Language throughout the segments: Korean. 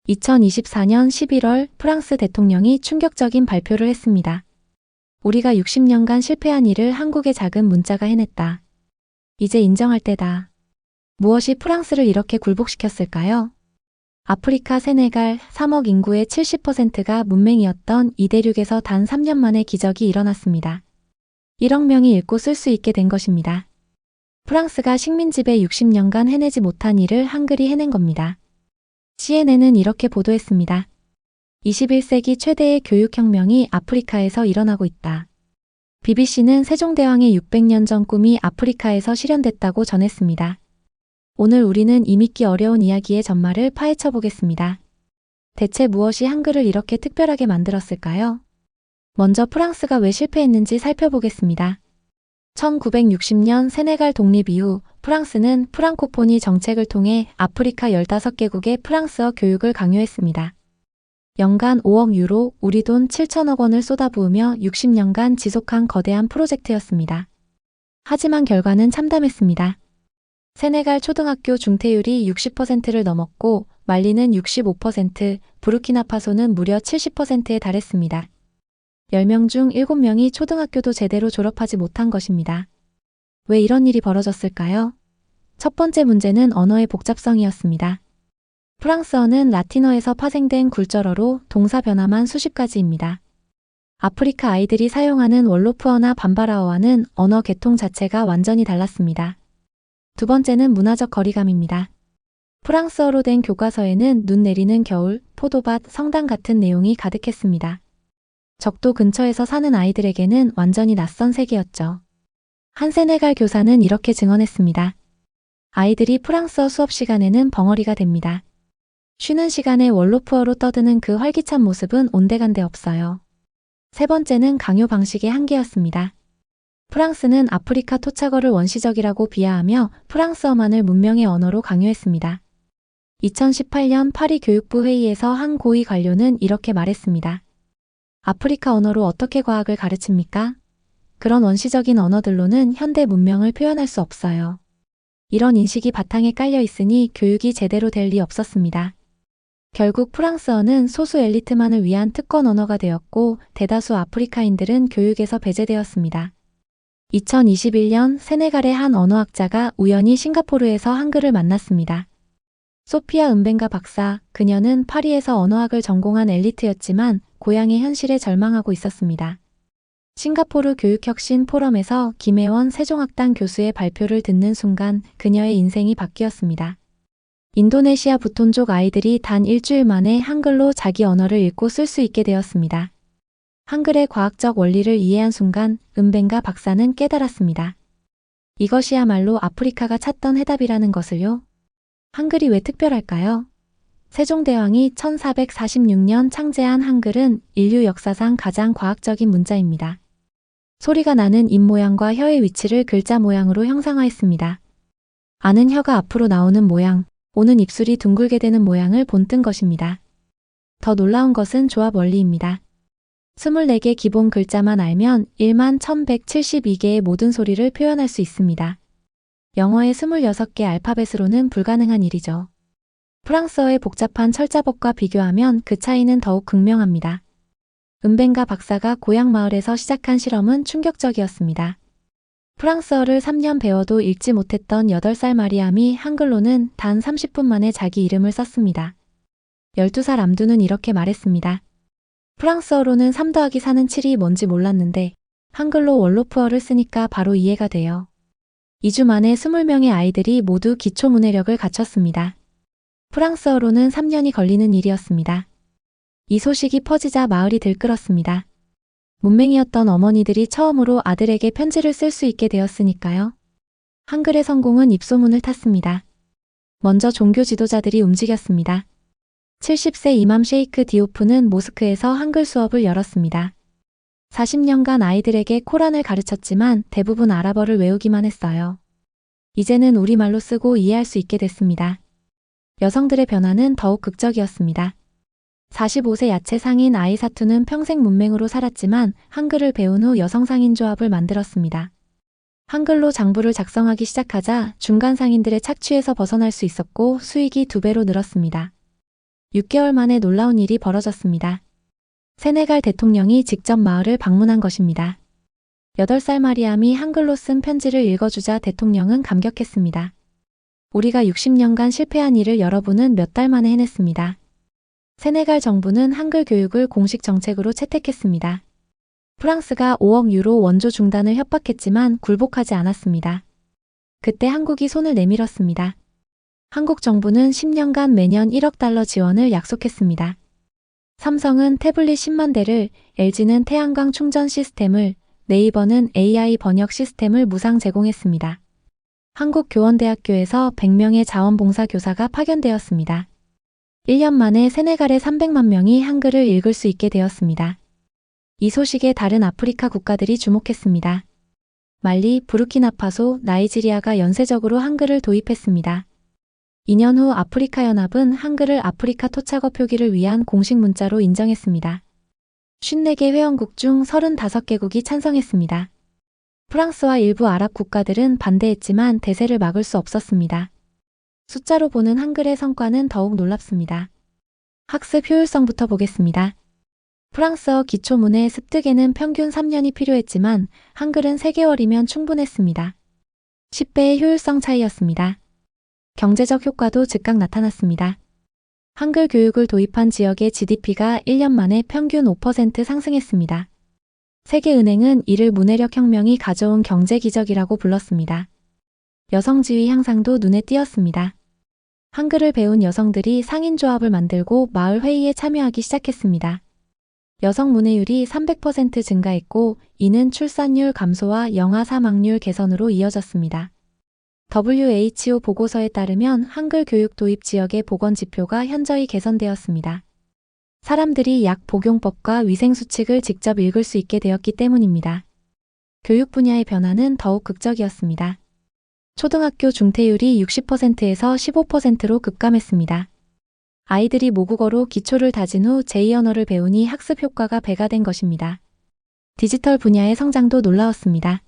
2024년 11월 프랑스 대통령이 충격적인 발표를 했습니다. 우리가 60년간 실패한 일을 한국의 작은 문자가 해냈다. 이제 인정할 때다. 무엇이 프랑스를 이렇게 굴복시켰을까요? 아프리카 세네갈 3억 인구의 70%가 문맹이었던 이 대륙에서 단 3년 만에 기적이 일어났습니다. 1억 명이 읽고 쓸 수 있게 된 것입니다. 프랑스가 식민지배 60년간 해내지 못한 일을 한글이 해낸 겁니다. CNN은 이렇게 보도했습니다. 21세기 최대의 교육혁명이 아프리카에서 일어나고 있다. BBC는 세종대왕의 600년 전 꿈이 아프리카에서 실현됐다고 전했습니다. 오늘 우리는 이 믿기 어려운 이야기의 전말을 파헤쳐 보겠습니다. 대체 무엇이 한글을 이렇게 특별하게 만들었을까요? 먼저 프랑스가 왜 실패했는지 살펴보겠습니다. 1960년 세네갈 독립 이후 프랑스는 프랑코포니 정책을 통해 아프리카 15개국의 프랑스어 교육을 강요했습니다. 연간 5억 유로, 우리 돈 7천억 원을 쏟아부으며 60년간 지속한 거대한 프로젝트였습니다. 하지만 결과는 참담했습니다. 세네갈 초등학교 중퇴율이 60%를 넘었고 말리는 65%, 부르키나파소는 무려 70%에 달했습니다. 10명 중 7명이 초등학교도 제대로 졸업하지 못한 것입니다. 왜 이런 일이 벌어졌을까요? 첫 번째 문제는 언어의 복잡성이었습니다. 프랑스어는 라틴어에서 파생된 굴절어로 동사 변화만 수십 가지입니다. 아프리카 아이들이 사용하는 월로프어나 밤바라어와는 언어 계통 자체가 완전히 달랐습니다. 두 번째는 문화적 거리감입니다. 프랑스어로 된 교과서에는 눈 내리는 겨울, 포도밭, 성당 같은 내용이 가득했습니다. 적도 근처에서 사는 아이들에게는 완전히 낯선 세계였죠. 한 세네갈 교사는 이렇게 증언했습니다. 아이들이 프랑스어 수업 시간에는 벙어리가 됩니다. 쉬는 시간에 월로프어로 떠드는 그 활기찬 모습은 온데간데 없어요. 세 번째는 강요 방식의 한계였습니다. 프랑스는 아프리카 토착어를 원시적이라고 비하하며 프랑스어만을 문명의 언어로 강요했습니다. 2018년 파리 교육부 회의에서 한 고위 관료는 이렇게 말했습니다. 아프리카 언어로 어떻게 과학을 가르칩니까? 그런 원시적인 언어들로는 현대 문명을 표현할 수 없어요. 이런 인식이 바탕에 깔려 있으니 교육이 제대로 될 리 없었습니다. 결국 프랑스어는 소수 엘리트만을 위한 특권 언어가 되었고 대다수 아프리카인들은 교육에서 배제되었습니다. 2021년 세네갈의 한 언어학자가 우연히 싱가포르에서 한글을 만났습니다. 소피아 은벤가 박사, 그녀는 파리에서 언어학을 전공한 엘리트였지만 고향의 현실에 절망하고 있었습니다. 싱가포르 교육혁신 포럼에서 김혜원 세종학당 교수의 발표를 듣는 순간 그녀의 인생이 바뀌었습니다. 인도네시아 부톤족 아이들이 단 일주일 만에 한글로 자기 언어를 읽고 쓸 수 있게 되었습니다. 한글의 과학적 원리를 이해한 순간 은벤가 박사는 깨달았습니다. 이것이야말로 아프리카가 찾던 해답이라는 것을요. 한글이 왜 특별할까요? 세종대왕이 1446년 창제한 한글은 인류 역사상 가장 과학적인 문자입니다. 소리가 나는 입 모양과 혀의 위치를 글자 모양으로 형상화했습니다. 아는 혀가 앞으로 나오는 모양, 오는 입술이 둥글게 되는 모양을 본뜬 것입니다. 더 놀라운 것은 조합 원리입니다. 24개 기본 글자만 알면 11,172개의 모든 소리를 표현할 수 있습니다. 영어의 26개 알파벳으로는 불가능한 일이죠. 프랑스어의 복잡한 철자법과 비교하면 그 차이는 더욱 극명합니다. 은벤가 박사가 고향 마을에서 시작한 실험은 충격적이었습니다. 프랑스어를 3년 배워도 읽지 못했던 8살 마리암이 한글로는 단 30분 만에 자기 이름을 썼습니다. 12살 암두는 이렇게 말했습니다. 프랑스어로는 3 더하기 4는 7이 뭔지 몰랐는데 한글로 월로프어를 쓰니까 바로 이해가 돼요. 2주 만에 20명의 아이들이 모두 기초 문해력을 갖췄습니다. 프랑스어로는 3년이 걸리는 일이었습니다. 이 소식이 퍼지자 마을이 들끓었습니다. 문맹이었던 어머니들이 처음으로 아들에게 편지를 쓸 수 있게 되었으니까요. 한글의 성공은 입소문을 탔습니다. 먼저 종교 지도자들이 움직였습니다. 70세 이맘 셰이크 디오프는 모스크에서 한글 수업을 열었습니다. 40년간 아이들에게 코란을 가르쳤지만 대부분 아랍어를 외우기만 했어요. 이제는 우리말로 쓰고 이해할 수 있게 됐습니다. 여성들의 변화는 더욱 극적이었습니다. 45세 야채 상인 아이사투는 평생 문맹으로 살았지만 한글을 배운 후 여성 상인 조합을 만들었습니다. 한글로 장부를 작성하기 시작하자 중간 상인들의 착취에서 벗어날 수 있었고 수익이 2배로 늘었습니다. 6개월 만에 놀라운 일이 벌어졌습니다. 세네갈 대통령이 직접 마을을 방문한 것입니다. 8살 마리암이 한글로 쓴 편지를 읽어주자 대통령은 감격했습니다. 우리가 60년간 실패한 일을 여러분은 몇 달 만에 해냈습니다. 세네갈 정부는 한글 교육을 공식 정책으로 채택했습니다. 프랑스가 5억 유로 원조 중단을 협박했지만 굴복하지 않았습니다. 그때 한국이 손을 내밀었습니다. 한국 정부는 10년간 매년 1억 달러 지원을 약속했습니다. 삼성은 태블릿 10만 대를, LG는 태양광 충전 시스템을, 네이버는 AI 번역 시스템을 무상 제공했습니다. 한국교원대학교에서 100명의 자원봉사 교사가 파견되었습니다. 1년 만에 세네갈의 300만 명이 한글을 읽을 수 있게 되었습니다. 이 소식에 다른 아프리카 국가들이 주목했습니다. 말리, 부르키나파소, 나이지리아가 연쇄적으로 한글을 도입했습니다. 2년 후 아프리카 연합은 한글을 아프리카 토착어 표기를 위한 공식 문자로 인정했습니다. 54개 회원국 중 35개국이 찬성했습니다. 프랑스와 일부 아랍 국가들은 반대했지만 대세를 막을 수 없었습니다. 숫자로 보는 한글의 성과는 더욱 놀랍습니다. 학습 효율성부터 보겠습니다. 프랑스어 기초문의 습득에는 평균 3년이 필요했지만 한글은 3개월이면 충분했습니다. 10배의 효율성 차이였습니다. 경제적 효과도 즉각 나타났습니다. 한글 교육을 도입한 지역의 GDP가 1년 만에 평균 5% 상승했습니다. 세계은행은 이를 문해력 혁명이 가져온 경제 기적이라고 불렀습니다. 여성 지위 향상도 눈에 띄었습니다. 한글을 배운 여성들이 상인조합을 만들고 마을 회의에 참여하기 시작했습니다. 여성 문해율이 300% 증가했고 이는 출산율 감소와 영아 사망률 개선으로 이어졌습니다. WHO 보고서에 따르면 한글 교육 도입 지역의 보건 지표가 현저히 개선되었습니다. 사람들이 약 복용법과 위생 수칙을 직접 읽을 수 있게 되었기 때문입니다. 교육 분야의 변화는 더욱 극적이었습니다. 초등학교 중퇴율이 60%에서 15%로 급감했습니다. 아이들이 모국어로 기초를 다진 후 제2언어를 배우니 학습 효과가 배가 된 것입니다. 디지털 분야의 성장도 놀라웠습니다.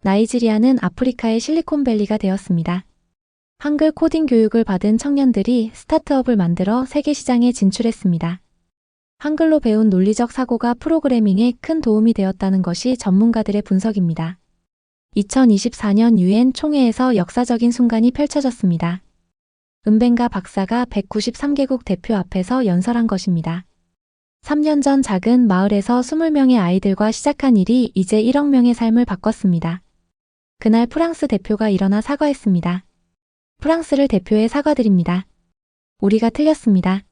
나이지리아는 아프리카의 실리콘밸리가 되었습니다. 한글 코딩 교육을 받은 청년들이 스타트업을 만들어 세계 시장에 진출했습니다. 한글로 배운 논리적 사고가 프로그래밍에 큰 도움이 되었다는 것이 전문가들의 분석입니다. 2024년 UN 총회에서 역사적인 순간이 펼쳐졌습니다. 은벤가 박사가 193개국 대표 앞에서 연설한 것입니다. 3년 전 작은 마을에서 20명의 아이들과 시작한 일이 이제 1억 명의 삶을 바꿨습니다. 그날 프랑스 대표가 일어나 사과했습니다. 프랑스를 대표해 사과드립니다. 우리가 틀렸습니다.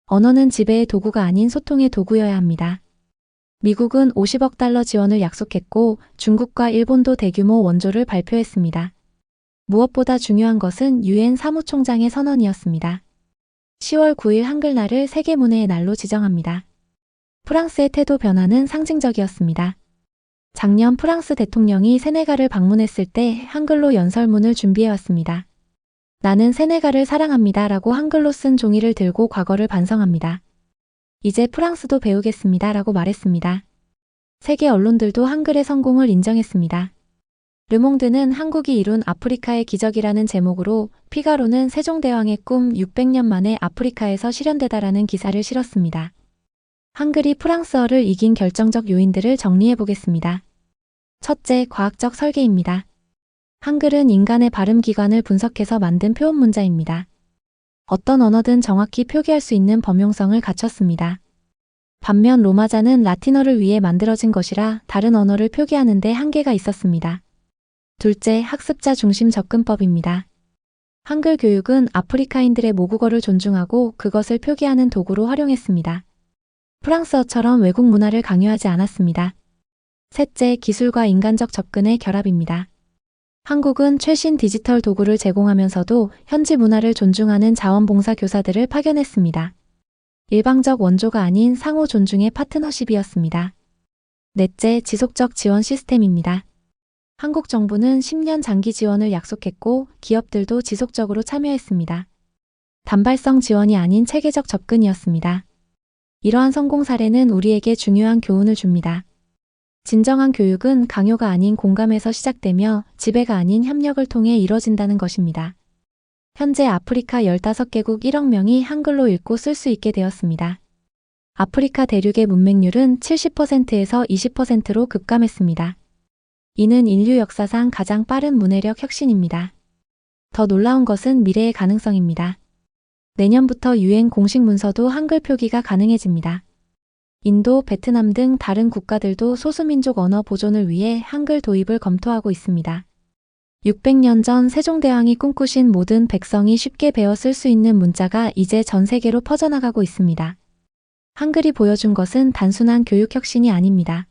언어는 지배의 도구가 아닌 소통의 도구여야 합니다. 미국은 50억 달러 지원을 약속했고 중국과 일본도 대규모 원조를 발표했습니다. 무엇보다 중요한 것은 UN 사무총장의 선언이었습니다. 10월 9일 한글날을 세계문해의 날로 지정합니다. 프랑스의 태도 변화는 상징적이었습니다. 작년 프랑스 대통령이 세네갈을 방문했을 때 한글로 연설문을 준비해왔습니다. 나는 세네갈을 사랑합니다 라고 한글로 쓴 종이를 들고 과거를 반성합니다. 이제 프랑스도 배우겠습니다 라고 말했습니다. 세계 언론들도 한글의 성공을 인정했습니다. 르몽드는 한국이 이룬 아프리카의 기적이라는 제목으로 피가로는 세종대왕의 꿈 600년 만에 아프리카에서 실현되다라는 기사를 실었습니다. 한글이 프랑스어를 이긴 결정적 요인들을 정리해 보겠습니다. 첫째, 과학적 설계입니다. 한글은 인간의 발음 기관을 분석해서 만든 표현 문자입니다. 어떤 언어든 정확히 표기할 수 있는 범용성을 갖췄습니다. 반면 로마자는 라틴어를 위해 만들어진 것이라 다른 언어를 표기하는 데 한계가 있었습니다. 둘째, 학습자 중심 접근법입니다. 한글 교육은 아프리카인들의 모국어를 존중하고 그것을 표기하는 도구로 활용했습니다. 프랑스어처럼 외국 문화를 강요하지 않았습니다. 셋째, 기술과 인간적 접근의 결합입니다. 한국은 최신 디지털 도구를 제공하면서도 현지 문화를 존중하는 자원봉사 교사들을 파견했습니다. 일방적 원조가 아닌 상호 존중의 파트너십이었습니다. 넷째, 지속적 지원 시스템입니다. 한국 정부는 10년 장기 지원을 약속했고 기업들도 지속적으로 참여했습니다. 단발성 지원이 아닌 체계적 접근이었습니다. 이러한 성공 사례는 우리에게 중요한 교훈을 줍니다. 진정한 교육은 강요가 아닌 공감에서 시작되며 지배가 아닌 협력을 통해 이뤄진다는 것입니다. 현재 아프리카 15개국 1억 명이 한글로 읽고 쓸 수 있게 되었습니다. 아프리카 대륙의 문맹률은 70%에서 20%로 급감했습니다. 이는 인류 역사상 가장 빠른 문해력 혁신입니다. 더 놀라운 것은 미래의 가능성입니다. 내년부터 유엔 공식 문서도 한글 표기가 가능해집니다. 인도, 베트남 등 다른 국가들도 소수민족 언어 보존을 위해 한글 도입을 검토하고 있습니다. 600년 전 세종대왕이 꿈꾸신 모든 백성이 쉽게 배워 쓸 수 있는 문자가 이제 전 세계로 퍼져나가고 있습니다. 한글이 보여준 것은 단순한 교육 혁신이 아닙니다.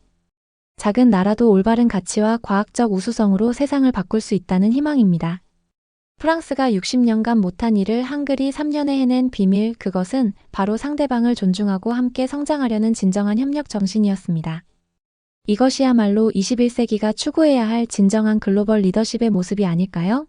작은 나라도 올바른 가치와 과학적 우수성으로 세상을 바꿀 수 있다는 희망입니다. 프랑스가 60년간 못한 일을 한글이 3년에 해낸 비밀, 그것은 바로 상대방을 존중하고 함께 성장하려는 진정한 협력 정신이었습니다. 이것이야말로 21세기가 추구해야 할 진정한 글로벌 리더십의 모습이 아닐까요?